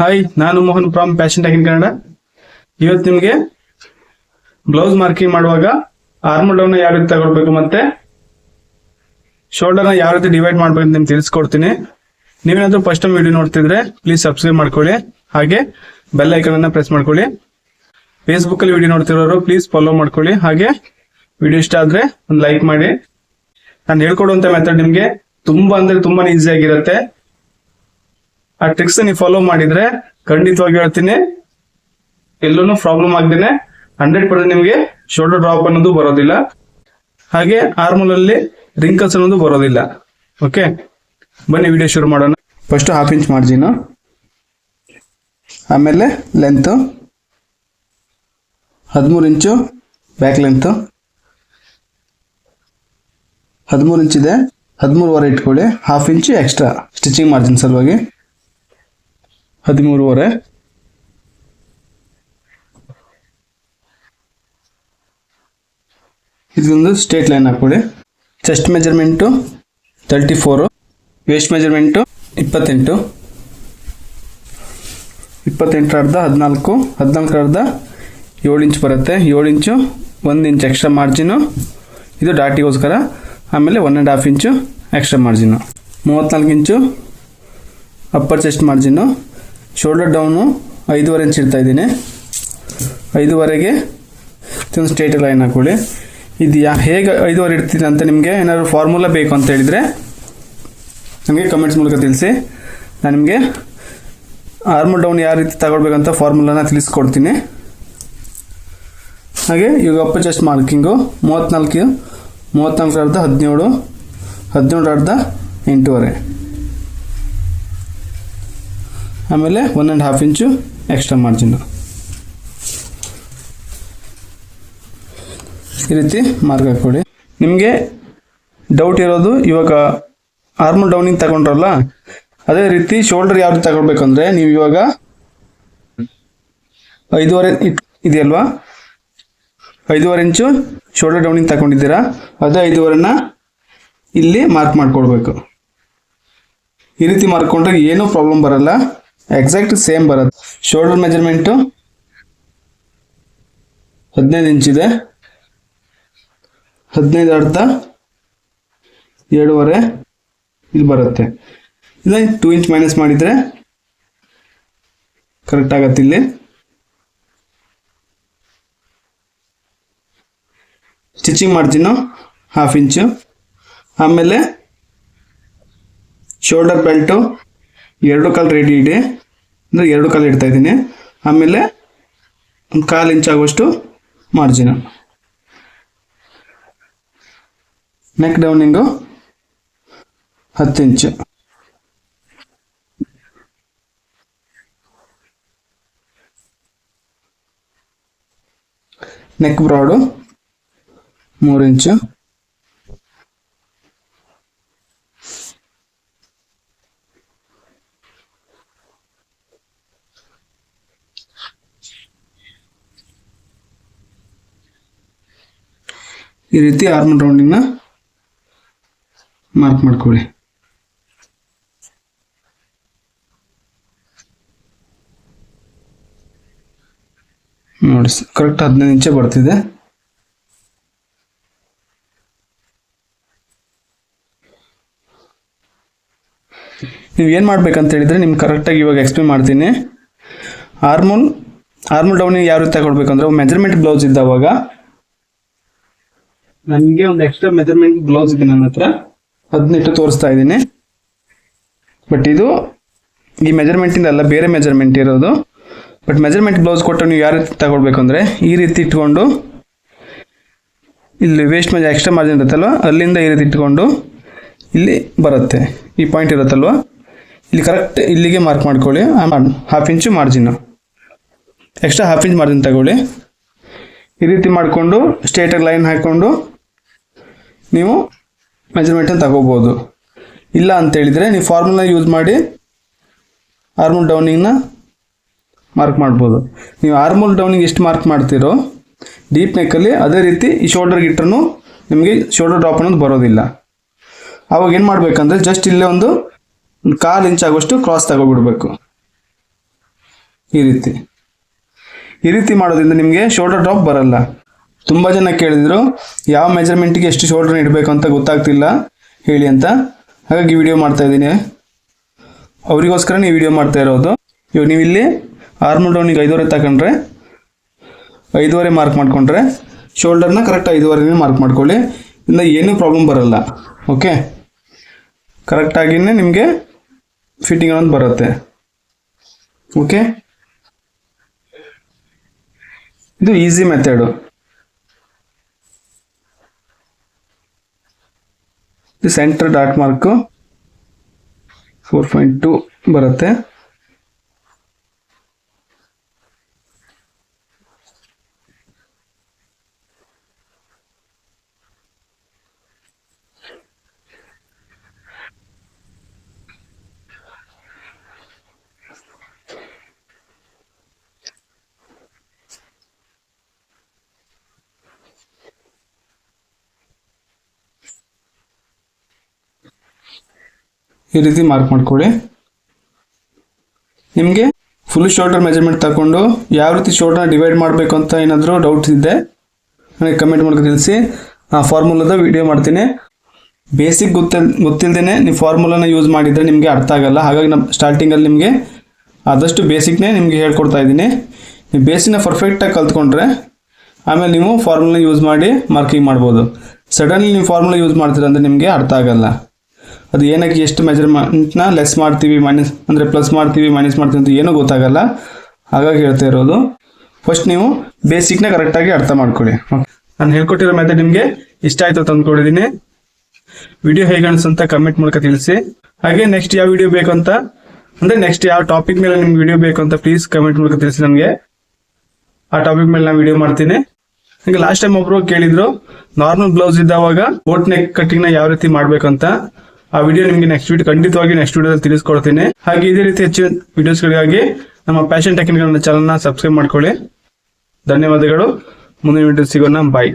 Hi, ನಾನು Mohan from fashion tech in Kannada. ಇವತ್ತು ನಿಮಗೆ ಬ್ಲೌಸ್ ಮಾರ್ಕಿಂಗ್ ಮಾಡುವಾಗ ಆರ್ಮ್ ಡೌನ್ ಯಾವ ರೀತಿ ತಗೊಳ್ಬೇಕು ಮತ್ತೆ ಶೋಲ್ಡರ್ನ ಯಾವ ರೀತಿ ಡಿವೈಡ್ ಮಾಡಬೇಕು ಅಂತ ನಿಮ್ಗೆ ತಿಳಿಸ್ಕೊಡ್ತೀನಿ. ನೀವೇನಾದ್ರೂ ಫಸ್ಟ್ ಟೈಮ್ ವಿಡಿಯೋ ನೋಡ್ತಿದ್ರೆ ಪ್ಲೀಸ್ ಸಬ್ಸ್ಕ್ರೈಬ್ ಮಾಡ್ಕೊಳ್ಳಿ, ಹಾಗೆ ಬೆಲ್ ಐಕನ್ ಅನ್ನ ಪ್ರೆಸ್ ಮಾಡ್ಕೊಳ್ಳಿ. ಫೇಸ್ಬುಕ್ ಅಲ್ಲಿ ವಿಡಿಯೋ ನೋಡ್ತಿರೋರು ಪ್ಲೀಸ್ ಫಾಲೋ ಮಾಡ್ಕೊಳ್ಳಿ, ಹಾಗೆ ವಿಡಿಯೋ ಇಷ್ಟ ಆದ್ರೆ ಒಂದು ಲೈಕ್ ಮಾಡಿ. ನಾನು ಹೇಳ್ಕೊಡುವಂತ ಮೆಥಡ್ ನಿಮ್ಗೆ ತುಂಬಾನೇ ಈಸಿ ಆಗಿರುತ್ತೆ. ಆ ಟ್ರಿಕ್ಸ್ ನೀವು ಫಾಲೋ ಮಾಡಿದ್ರೆ ಖಂಡಿತವಾಗಿ ಹೇಳ್ತೀನಿ, ಎಲ್ಲೂ ಪ್ರಾಬ್ಲಮ್ ಆಗದೇನೆ 100% ನಿಮಗೆ ಶೋಲ್ಡರ್ ಡ್ರಾಪ್ ಅನ್ನೋದು ಬರೋದಿಲ್ಲ, ಹಾಗೆ ಆರ್ಮಲ್ ಅಲ್ಲಿ ರಿಂಕಲ್ಸ್ ಅನ್ನೋದು ಬರೋದಿಲ್ಲ. ಓಕೆ, ಬನ್ನಿ ವಿಡಿಯೋ ಶುರು ಮಾಡೋಣ. ಫಸ್ಟ್ 1/2 ಇಂಚ್ ಮಾರ್ಜಿನ್, ಆಮೇಲೆ ಲೆಂತ್ 13 ಇಂಚು, ಬ್ಯಾಕ್ ಲೆಂತ್ 13 ಇಂಚ್ ಇದೆ, 13.5 ಇಟ್ಕೊಳ್ಳಿ. 1/2 ಇಂಚ್ ಎಕ್ಸ್ಟ್ರಾ ಸ್ಟಿಚಿಂಗ್ ಮಾರ್ಜಿನ್ ಸಲುವಾಗಿ 13.5. ಇದೊಂದು ಸ್ಟ್ರೇಟ್ ಲೈನ್ ಹಾಕೊಳ್ಳಿ. ಚೆಸ್ಟ್ ಮೆಜರ್ಮೆಂಟು 34, ವೇಸ್ಟ್ ಮೆಜರ್ಮೆಂಟು 28, 28 ಅರ್ಧ 14, 14 ಅರ್ಧ 7 ಇಂಚ್ ಬರುತ್ತೆ. 7 ಇಂಚು 1 ಇಂಚ್ ಎಕ್ಸ್ಟ್ರಾ ಮಾರ್ಜಿನು, ಇದು ಡಾಟಿಗೋಸ್ಕರ. ಆಮೇಲೆ 1.5 inch extra margin. 34 inch upper chest margin. Shoulder down 5.5 inch ಇಡ್ತಾ ಇದ್ದೀನಿ. 5.5ಗೆ ಇದೊಂದು ಸ್ಟ್ರೇಟ್ ಲೈನ್ ಹಾಕೊಳ್ಳಿ. ಇದು ಹೇಗೆ 5.5 ಇಡ್ತೀನಿ ಅಂತ ನಿಮಗೆ ಏನಾದರೂ ಫಾರ್ಮುಲಾ ಬೇಕು ಅಂತ ಹೇಳಿದರೆ ನನಗೆ ಕಮೆಂಟ್ಸ್ ಮೂಲಕ ತಿಳಿಸಿ. ನಾನು ನಿಮಗೆ ಆರ್ಮ್ ಡೌನ್ ಯಾವ ರೀತಿ ತಗೊಳ್ಬೇಕಂತ ಫಾರ್ಮುಲಾನ ತಿಳಿಸ್ಕೊಡ್ತೀನಿ. ಹಾಗೆ ಇವಾಗ ಅಪ್ಪರ್ ಚೆಸ್ಟ್ ಮಾರ್ಕಿಂಗು 34, 34 ಅರ್ಧ 17, 17 ಅರ್ಧ 8.5, ಆಮೇಲೆ 1.5 ಇಂಚು ಎಕ್ಸ್ಟ್ರಾ ಮಾರ್ಜಿನ್. ಈ ರೀತಿ ಮಾರ್ಕ್ ಹಾಕೊಳ್ಳಿ. ನಿಮಗೆ ಡೌಟ್ ಇರೋದು, ಇವಾಗ ಆರ್ಮ್ ಡೌನಿಂಗ್ ತಗೊಂಡ್ರಲ್ಲ, ಅದೇ ರೀತಿ ಶೋಲ್ಡರ್ ಯಾವ ರೀತಿ ತಗೊಳ್ಬೇಕಂದ್ರೆ, ನೀವು ಇವಾಗ 5.5 ಇದೆಯಲ್ವಾ, 5.5 ಇಂಚು ಶೋಲ್ಡರ್ ಡೌನಿಂಗ್ ತಗೊಂಡಿದ್ದೀರಾ, ಅದೇ 5.5ನ ಇಲ್ಲಿ ಮಾರ್ಕ್ ಮಾಡ್ಕೊಳ್ಬೇಕು. ಈ ರೀತಿ ಮಾರ್ಕೊಂಡ್ರೆ ಏನೂ ಪ್ರಾಬ್ಲಮ್ ಬರಲ್ಲ, ಎಕ್ಸಾಕ್ಟ್ ಸೇಮ್ ಬರುತ್ತೆ. ಶೋಲ್ಡರ್ ಮೆಜರ್ಮೆಂಟು 15 ಇಂಚ್ ಇದೆ, 15 ಅರ್ಧ 7.5 ಇಲ್ಲಿ ಬರುತ್ತೆ. ಇಲ್ಲ 2 ಇಂಚ್ ಮೈನಸ್ ಮಾಡಿದರೆ ಕರೆಕ್ಟ್ ಆಗತ್ತೆ. ಇಲ್ಲಿ ಸ್ಟಿಚಿಂಗ್ ಮಾರ್ಜಿನು 1/2 ಇಂಚು. ಆಮೇಲೆ ಶೋಲ್ಡರ್ ಬೆಲ್ಟು 2 ಕಾಲು ರೆಡಿ ಇದೆ, ಅಂದರೆ 2 ಕಾಲು ಇಡ್ತಾ ಇದ್ದೀನಿ. ಆಮೇಲೆ 1/4 ಇಂಚ್ ಆಗುವಷ್ಟು ಮಾರ್ಜಿನು. ನೆಕ್ ಡೌನಿಂಗು 10 ಇಂಚು. ನೆಕ್ ಬ್ರಾಡು 3 ಇಂಚು. ಈ ರೀತಿ ಆರ್ಮ್ ರೌಂಡಿಂಗ್ನ ಮಾರ್ಕ್ ಮಾಡ್ಕೊಳ್ಳಿ. ನೋಡಿ, ಕರೆಕ್ಟ್ 15 ಇಂಚೆ ಬರ್ತಿದೆ. ನೀವು ಏನು ಮಾಡ್ಬೇಕಂತ ಹೇಳಿದ್ರೆ, ನಿಮ್ಗೆ ಕರೆಕ್ಟಾಗಿ ಇವಾಗ ಎಕ್ಸ್ಪ್ಲೇನ್ ಮಾಡ್ತೀನಿ. ಆರ್ಮ್ ಡೌನಿಂಗ್ ಯಾವ ರೀತಿ ತಗೊಳ್ಬೇಕಂದ್ರೆ, ಮೆಜರ್ಮೆಂಟ್ ಬ್ಲೌಸ್ ಇದ್ದಾವಾಗ ನನಗೆ ಒಂದು ಎಕ್ಸ್ಟ್ರಾ ಮೆಜರ್ಮೆಂಟ್ ಬ್ಲೌಸ್ ಇದೆ ನನ್ನ ಹತ್ರ, ಅದನ್ನ ಇಟ್ಟು ತೋರಿಸ್ತಾ ಇದ್ದೀನಿ. ಬಟ್ ಇದು ಈ ಮೆಜರ್ಮೆಂಟಿಂದ ಅಲ್ಲ, ಬೇರೆ ಮೆಜರ್ಮೆಂಟ್ ಇರೋದು. ಬಟ್ ಮೆಜರ್ಮೆಂಟ್ ಬ್ಲೌಸ್ ಕೊಟ್ಟು ನೀವು ಯಾವ ರೀತಿ ತಗೊಳ್ಬೇಕಂದ್ರೆ, ಈ ರೀತಿ ಇಟ್ಕೊಂಡು ಇಲ್ಲಿ ವೇಸ್ಟ್ ಎಕ್ಸ್ಟ್ರಾ ಮಾರ್ಜಿನ್ ಇರುತ್ತಲ್ವ, ಅಲ್ಲಿಂದ ಈ ರೀತಿ ಇಟ್ಕೊಂಡು ಇಲ್ಲಿ ಬರುತ್ತೆ, ಈ ಪಾಯಿಂಟ್ ಇರುತ್ತಲ್ವ, ಇಲ್ಲಿ ಕರೆಕ್ಟ್ ಇಲ್ಲಿಗೆ ಮಾರ್ಕ್ ಮಾಡ್ಕೊಳ್ಳಿ. 1/2 ಇಂಚು ಮಾರ್ಜಿನ್ನು, ಎಕ್ಸ್ಟ್ರಾ 1/2 ಇಂಚ್ ಮಾರ್ಜಿನ್ ತಗೊಳ್ಳಿ. ಈ ರೀತಿ ಮಾಡಿಕೊಂಡು ಸ್ಟ್ರೇಟಾಗಿ ಲೈನ್ ಹಾಕ್ಕೊಂಡು ನೀವು ಮೆಜರ್ಮೆಂಟನ್ನು ತಗೋಬೋದು. ಇಲ್ಲ ಅಂತೇಳಿದರೆ ನೀವು ಫಾರ್ಮುಲಾ ಯೂಸ್ ಮಾಡಿ ಆರ್ಮ್ ಡೌನಿಂಗ್ನ ಮಾರ್ಕ್ ಮಾಡ್ಬೋದು. ನೀವು ಆರ್ಮ್ ಡೌನಿಂಗ್ ಎಷ್ಟು ಮಾರ್ಕ್ ಮಾಡ್ತೀರೋ ಡೀಪ್ ನೆಕ್ಕಲ್ಲಿ, ಅದೇ ರೀತಿ ಈ ಶೋಲ್ಡರ್ಗೆ ಇಟ್ಟರೂ ನಿಮಗೆ ಶೋಲ್ಡರ್ ಡ್ರಾಪ್ ಅನ್ನೋದು ಬರೋದಿಲ್ಲ. ಆವಾಗ ಏನು ಮಾಡಬೇಕಂದ್ರೆ, ಜಸ್ಟ್ ಇಲ್ಲೇ ಒಂದು 1/4 ಇಂಚ್ ಆಗುವಷ್ಟು ಕ್ರಾಸ್ ತಗೊಬಿಡ್ಬೇಕು. ಈ ರೀತಿ ಮಾಡೋದ್ರಿಂದ ನಿಮಗೆ ಶೋಲ್ಡರ್ ಡ್ರಾಪ್ ಬರಲ್ಲ. ತುಂಬ ಜನ ಕೇಳಿದ್ರು ಯಾವ ಮೆಜರ್ಮೆಂಟಿಗೆ ಎಷ್ಟು ಶೋಲ್ಡರ್ ಇಡಬೇಕು ಅಂತ ಗೊತ್ತಾಗ್ತಿಲ್ಲ ಹೇಳಿ ಅಂತ, ಹಾಗಾಗಿ ವಿಡಿಯೋ ಮಾಡ್ತಾ ಇದ್ದೀನಿ. ಅವರಿಗೋಸ್ಕರ ನೀವು ವಿಡಿಯೋ ಮಾಡ್ತಾ ಇರೋದು. ಇವಾಗ ನೀವು ಇಲ್ಲಿ ಆರ್ಮ್ ಡೌನಿಗೆ 5.5 ತಗೊಂಡ್ರೆ 5.5 ಮಾರ್ಕ್ ಮಾಡ್ಕೊಂಡ್ರೆ ಶೋಲ್ಡರ್ನ ಕರೆಕ್ಟ್ 5.5 ಮಾರ್ಕ್ ಮಾಡ್ಕೊಳ್ಳಿ. ಇಂದ ಏನೂ ಪ್ರಾಬ್ಲಮ್ ಬರಲ್ಲ. ಓಕೆ, ಕರೆಕ್ಟಾಗಿಯೇ ನಿಮಗೆ ಫಿಟ್ಟಿಂಗ್ ಅನ್ನೋದು ಬರುತ್ತೆ. ಓಕೆ, ಇದು ಈಸಿ ಮೆಥಡು. ಇದು ಸೆಂಟರ್ ಡಾಟ್ ಮಾರ್ಕು 4.2 ಬರುತ್ತೆ. ಈ ರೀತಿ ಮಾರ್ಕ್ ಮಾಡ್ಕೊಳ್ಳಿ. ನಿಮಗೆ ಫುಲ್ ಶೋಲ್ಡರ್ ಮೆಜರ್ಮೆಂಟ್ ತಗೊಂಡು ಯಾವ ರೀತಿ ಶೋಲ್ಡರ್ನ ಡಿವೈಡ್ ಮಾಡಬೇಕು ಅಂತ ಏನಾದರೂ ಡೌಟ್ಸ್ ಇದ್ದೆ ನನಗೆ ಕಮೆಂಟ್ ಮೂಲಕ ತಿಳಿಸಿ. ಆ ಫಾರ್ಮುಲಾದ ವಿಡಿಯೋ ಮಾಡ್ತೀನಿ. ಬೇಸಿಕ್ ಗೊತ್ತಿಲ್ಲದೇ ನೀವು ಫಾರ್ಮುಲಾನ ಯೂಸ್ ಮಾಡಿದರೆ ನಿಮಗೆ ಅರ್ಥ ಆಗಲ್ಲ. ಹಾಗಾಗಿ ನಮ್ಮ ಸ್ಟಾರ್ಟಿಂಗಲ್ಲಿ ನಿಮಗೆ ಆದಷ್ಟು ಬೇಸಿಕ್ನೇ ನಿಮಗೆ ಹೇಳ್ಕೊಡ್ತಾ ಇದ್ದೀನಿ. ನೀವು ಬೇಸಿಕ್ನ ಪರ್ಫೆಕ್ಟಾಗಿ ಕಲ್ತ್ಕೊಂಡ್ರೆ ಆಮೇಲೆ ನೀವು ಫಾರ್ಮುಲಾ ಯೂಸ್ ಮಾಡಿ ಮಾರ್ಕಿಂಗ್ ಮಾಡ್ಬೋದು. ಸಡನ್ಲಿ ನೀವು ಫಾರ್ಮುಲಾ ಯೂಸ್ ಮಾಡ್ತೀರ ಅಂದರೆ ನಿಮಗೆ ಅರ್ಥ ಆಗಲ್ಲ. ಅದು ಏನಕ್ಕೆ ಎಷ್ಟು ಮೆಜರ್ಮೆಂಟ್ನ ಲೆಸ್ ಮಾಡ್ತೀವಿ ಅಂದರೆ ಪ್ಲಸ್ ಮಾಡ್ತೀವಿ ಮೈನಸ್ ಮಾಡ್ತೀವಿ ಅಂತ ಏನೂ ಗೊತ್ತಾಗಲ್ಲ. ಹಾಗಾಗಿ ಹೇಳ್ತಾ ಇರೋದು, ಫಸ್ಟ್ ನೀವು ಬೇಸಿಕ್ನ ಕರೆಕ್ಟಾಗಿ ಅರ್ಥ ಮಾಡ್ಕೊಳ್ಳಿ. ನಾನು ಹೇಳ್ಕೊಟ್ಟಿರೋ ಮೆಥಡ್ ನಿಮಗೆ ಇಷ್ಟ ಆಯಿತು ಅಂತ ಅಂದ್ಕೊಂಡಿದ್ದೀನಿ. ವಿಡಿಯೋ ಹೇಗೆ ಅನಿಸುತ್ತೆ ಕಮೆಂಟ್ ಮೂಲಕ ತಿಳಿಸಿ. ಹಾಗೆ ನೆಕ್ಸ್ಟ್ ಯಾವ ವಿಡಿಯೋ ಬೇಕು ಅಂತ, ಅಂದರೆ ನೆಕ್ಸ್ಟ್ ಯಾವ ಟಾಪಿಕ್ ಮೇಲೆ ನಿಮ್ಗೆ ವಿಡಿಯೋ ಬೇಕು ಅಂತ ಪ್ಲೀಸ್ ಕಮೆಂಟ್ ಮೂಲಕ ತಿಳಿಸಿ ನನಗೆ. ಆ ಟಾಪಿಕ್ ಮೇಲೆ ನಾನು ವಿಡಿಯೋ ಮಾಡ್ತೀನಿ. ಹಾಗೆ ಲಾಸ್ಟ್ ಟೈಮ್ ಒಬ್ರು ಕೇಳಿದ್ರು ನಾರ್ಮಲ್ ಬ್ಲೌಸ್ ಇದ್ದಾವಾಗ ಬೋಟ್ ನೆಕ್ ಕಟ್ಟಿಂಗ್ನ ಯಾವ ರೀತಿ ಮಾಡಬೇಕಂತ. ಆ ವಿಡಿಯೋ ನಿಮಗೆ ನೆಕ್ಸ್ಟ್ ವಿಡಿಯೋದಲ್ಲಿ ತಿಳಿಸ್ಕೊಡ್ತೀನಿ. ಹಾಗೆ ಇದೇ ರೀತಿ ಹೆಚ್ಚಿನ ವಿಡಿಯೋಸ್ಗಳಿಗಾಗಿ ನಮ್ಮ ಪ್ಯಾಷನ್ ಟೆಕ್ನಿಕಲ್ ಚಾನಲ್ನ ಸಬ್ಸ್ಕ್ರೈಬ್ ಮಾಡ್ಕೊಳ್ಳಿ. ಧನ್ಯವಾದಗಳು. ಮುಂದಿನ ವಿಡಿಯೋ ಸಿಗೋಣ. ಬಾಯ್.